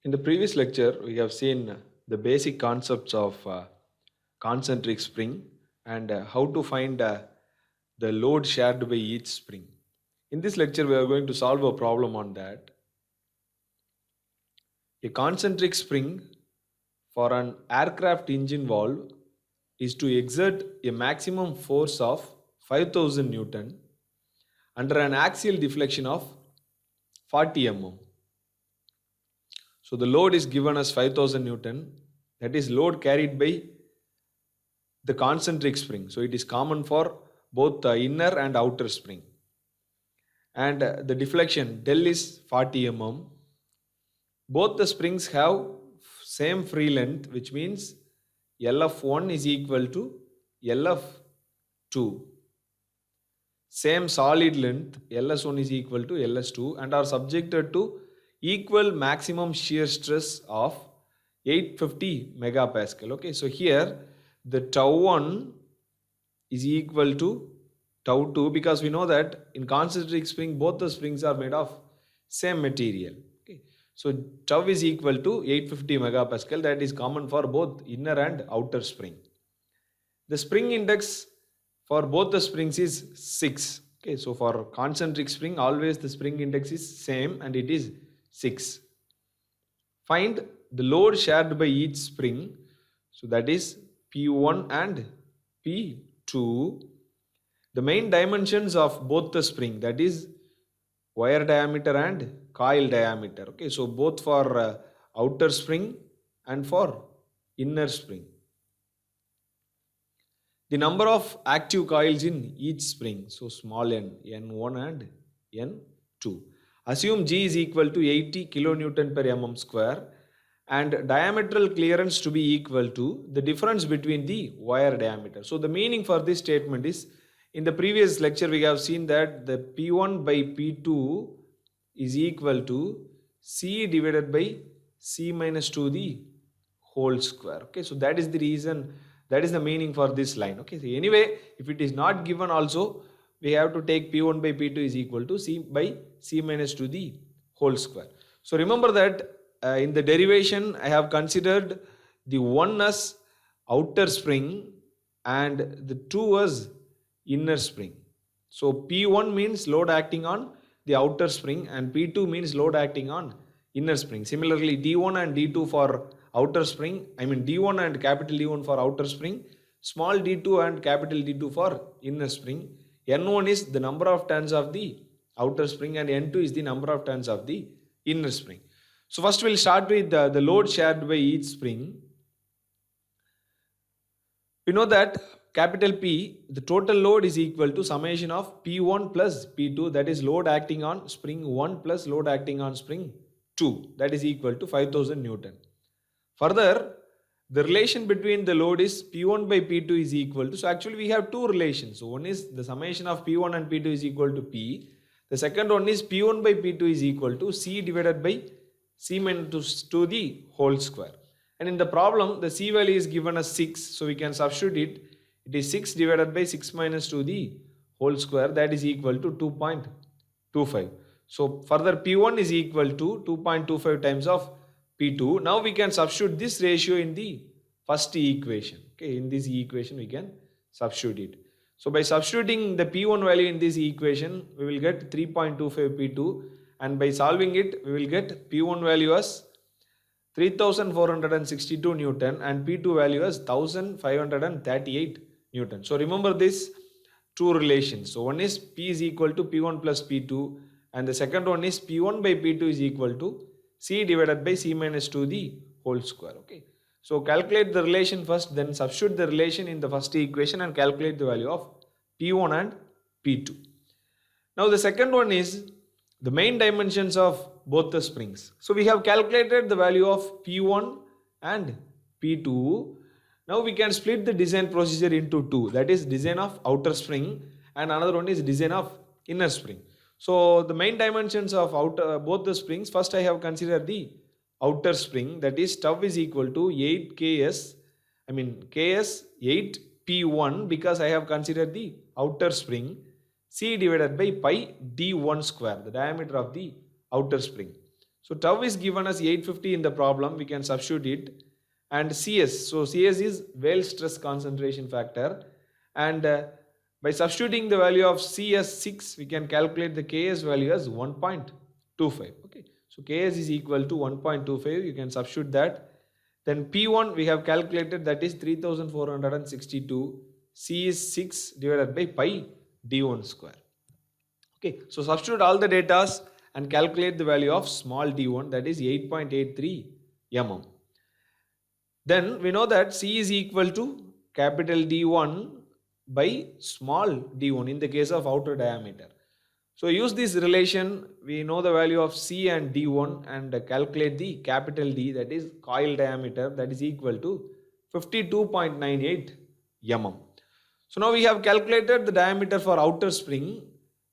In the previous lecture, we have seen the basic concepts of concentric spring and how to find the load shared by each spring. In this lecture, we are going to solve a problem on that. A concentric spring for an aircraft engine valve is to exert a maximum force of 5000 Newton under an axial deflection of 40 mm. So the load is given as 5000 Newton, that is load carried by the concentric spring. So it is common for both the inner and outer spring. And the deflection del is 40 mm. Both the springs have same free length, which means LF1 is equal to LF2. Same solid length LS1 is equal to LS2 and are subjected to equal maximum shear stress of 850 megapascal. Okay, so here the tau 1 is equal to tau 2 because we know that in concentric spring both the springs are made of same material. Okay, so tau is equal to 850 megapascal, that is common for both inner and outer spring. The spring index for both the springs is 6. Okay, so for concentric spring always the spring index is same and it is 6. Find the load shared by each spring, so that is P1 and P2. The main dimensions of both the spring, that is wire diameter and coil diameter. Okay, so both for outer spring and for inner spring. The number of active coils in each spring, so small n, N1 and N2. Assume G is equal to 80 kilonewton per mm square and diametral clearance to be equal to the difference between the wire diameter. So the meaning for this statement is, in the previous lecture we have seen that the P1 by P2 is equal to C divided by C minus 2 the whole square. Okay, so that is the reason, that is the meaning for this line. Okay, so anyway, if it is not given also, we have to take P1 by P2 is equal to C by C minus 2 the whole square. So remember that in the derivation I have considered the 1 as outer spring and the 2 as inner spring. So P1 means load acting on the outer spring and P2 means load acting on inner spring. Similarly, D1 and D2 for outer spring, I mean D1 and capital D1 for outer spring, small d2 and capital D2 for inner spring. N1 is the number of turns of the outer spring and N2 is the number of turns of the inner spring. So first we'll start with the load shared by each spring. We know that capital P, the total load is equal to summation of P1 plus P2, that is load acting on spring 1 plus load acting on spring 2, that is equal to 5000 Newton. Further, the relation between the load is P1 by P2 is equal to, so actually we have two relations. So one is the summation of P1 and P2 is equal to P. The second one is P1 by P2 is equal to C divided by C minus 2 the whole square. And in the problem, the C value is given as 6, so we can substitute it. It is 6 divided by 6 minus 2 the whole square, that is equal to 2.25. So further P1 is equal to 2.25 times of P2. Now we can substitute this ratio in the first equation. Okay, in this equation we can substitute it. So by substituting the P1 value in this equation, we will get 3.25 P2 and by solving it, we will get P1 value as 3462 Newton and P2 value as 1538 Newton. So remember this two relations. So one is P is equal to P1 plus P2 and the second one is P1 by P2 is equal to C divided by C minus 2 the whole square. Okay, so calculate the relation first, then substitute the relation in the first equation and calculate the value of P1 and P2. Now the second one is the main dimensions of both the springs. So we have calculated the value of P1 and P2. Now we can split the design procedure into two, that is design of outer spring and another one is design of inner spring. So the main dimensions of both the springs, first I have considered the outer spring, that is tau is equal to 8 ks, I mean ks 8 P1 because I have considered the outer spring, C divided by pi D1 square, the diameter of the outer spring. So tau is given as 850 in the problem. We can substitute it. And CS. So CS is Weyl stress concentration factor. And by substituting the value of C as 6, we can calculate the Ks value as 1.25. Okay. So Ks is equal to 1.25. You can substitute that. Then P1 we have calculated, that is 3462. C is 6 divided by pi d1 square. Okay. So substitute all the datas and calculate the value of small d1, that is 8.83 mm. Then we know that C is equal to capital D1 by small d1 in the case of outer diameter. So use this relation, we know the value of C and d1 and calculate the capital D, that is coil diameter, that is equal to 52.98 mm. So now we have calculated the diameter for outer spring.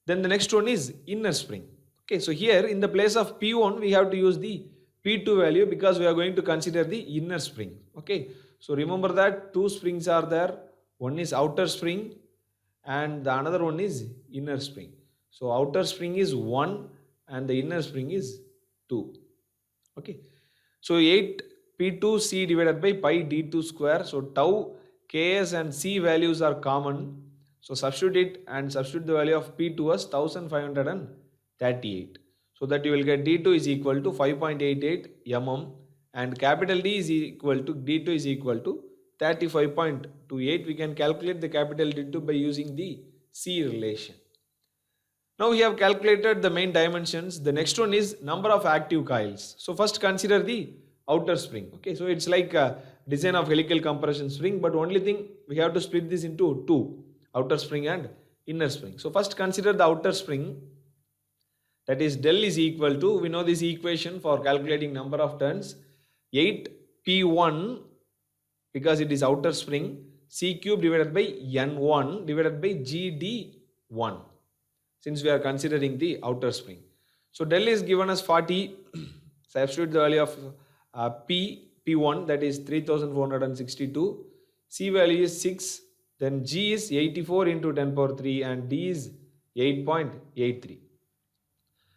Then the next one is inner spring. Okay, so here in the place of P1 we have to use the P2 value because we are going to consider the inner spring. Okay, so remember that two springs are there. One is outer spring and the another one is inner spring. So outer spring is 1 and the inner spring is 2. Okay, so 8 P2 C divided by pi d2 square. So tau, Ks and C values are common. So substitute it and substitute the value of P2 as 1538. So that you will get d2 is equal to 5.88 mm and capital D is equal to d2 is equal to 35.28. We can calculate the capital D2 by using the C relation. Now we have calculated the main dimensions. The next one is number of active coils. So first consider the outer spring. Okay, so it's like a design of helical compression spring, but only thing we have to split this into two, outer spring and inner spring. So first consider the outer spring, that is del is equal to, we know this equation for calculating number of turns, 8P1 because it is outer spring, C cube divided by N1 divided by GD1, since we are considering the outer spring. So del is given as 40, substitute the value of P1, that is 3462, C value is 6, then G is 84 into 10 power 3 and D is 8.83.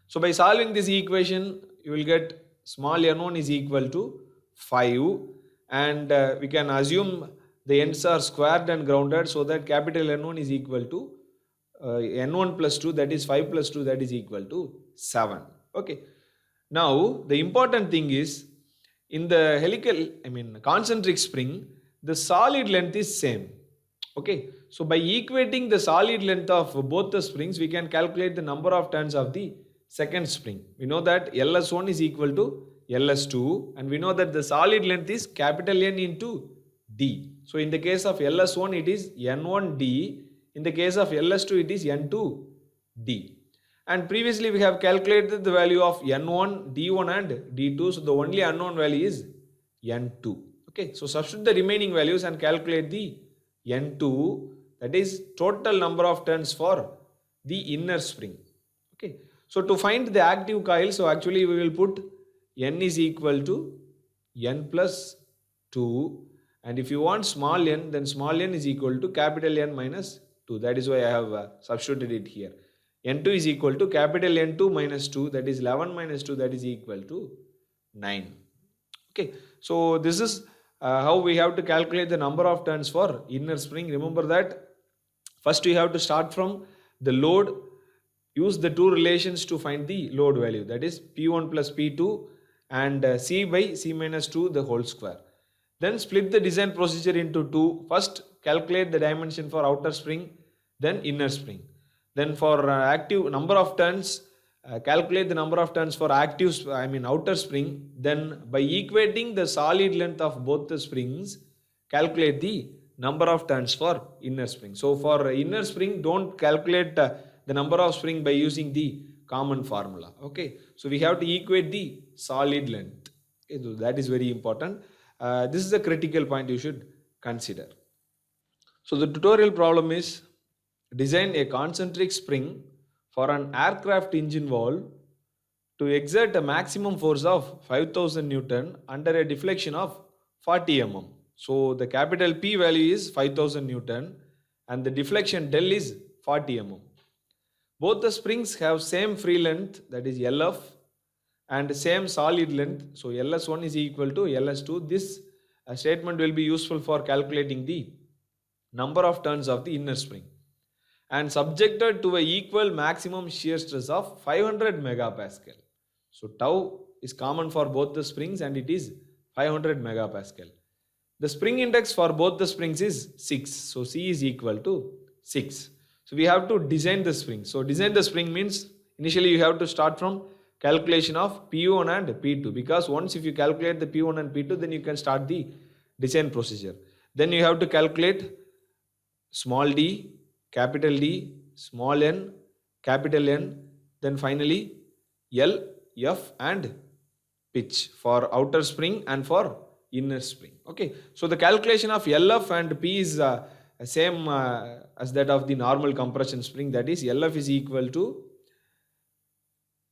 So by solving this equation, you will get small n1 is equal to 5 and we can assume the ends are squared and grounded so that capital N1 is equal to N1 plus 2, that is 5 plus 2, that is equal to 7. Okay. Now the important thing is in the concentric spring, the solid length is same. Okay. So by equating the solid length of both the springs, we can calculate the number of turns of the second spring. We know that LS1 is equal to LS2 and we know that the solid length is capital N into D. So in the case of LS1 it is N1D, in the case of LS2 it is N2D. And previously we have calculated the value of N1, D1 and D2, so the only unknown value is N2. Okay, so substitute the remaining values and calculate the N2, that is total number of turns for the inner spring. Okay. So to find the active coil, so actually we will put N is equal to N plus 2 and if you want small n, then small n is equal to capital N minus 2. That is why I have substituted it here. N2 is equal to capital N2 minus 2, that is 11 minus 2, that is equal to 9. Okay, so this is how we have to calculate the number of turns for inner spring. Remember that first we have to start from the load. Use the two relations to find the load value, that is P1 plus P2 and C by C minus 2 the whole square. Then split the design procedure into two. First calculate the dimension for outer spring, then inner spring. Then for active number of turns, calculate the number of turns for outer spring. Then by equating the solid length of both the springs, calculate the number of turns for inner spring. So for inner spring, don't calculate the number of spring by using the common formula. Okay, so we have to equate the solid length. Okay, so that is very important. This is a critical point you should consider. So the tutorial problem is design a concentric spring for an aircraft engine valve to exert a maximum force of 5000 Newton under a deflection of 40 mm. So the capital P value is 5000 Newton and the deflection del is 40 mm. Both the springs have same free length, that is LF. and same solid length. So ls1 is equal to ls2. This statement will be useful for calculating the number of turns of the inner spring and subjected to a equal maximum shear stress of 500 megapascal. So tau is common for both the springs and it is 500 megapascal. The spring index for both the springs is 6. So C is equal to 6. So we have to design the spring. So design the spring means initially you have to start from calculation of P1 and P2, because once if you calculate the P1 and P2, then you can start the design procedure. Then you have to calculate small d, capital D, small n, capital N, then finally L, F and pitch for outer spring and for inner spring. Okay, so the calculation of LF and P is same as that of the normal compression spring, that is LF is equal to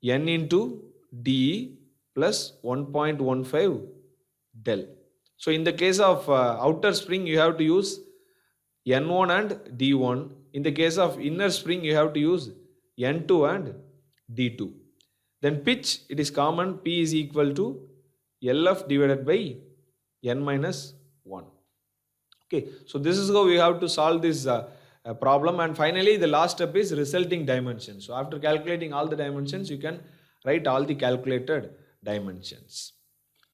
N into DE plus 1.15 del. So in the case of outer spring you have to use N1 and D1. In the case of inner spring you have to use N2 and D2. Then pitch, it is common, P is equal to LF divided by N minus 1. Okay, so this is how we have to solve this problem, and finally the last step is resulting dimensions. So after calculating all the dimensions, you can write all the calculated dimensions.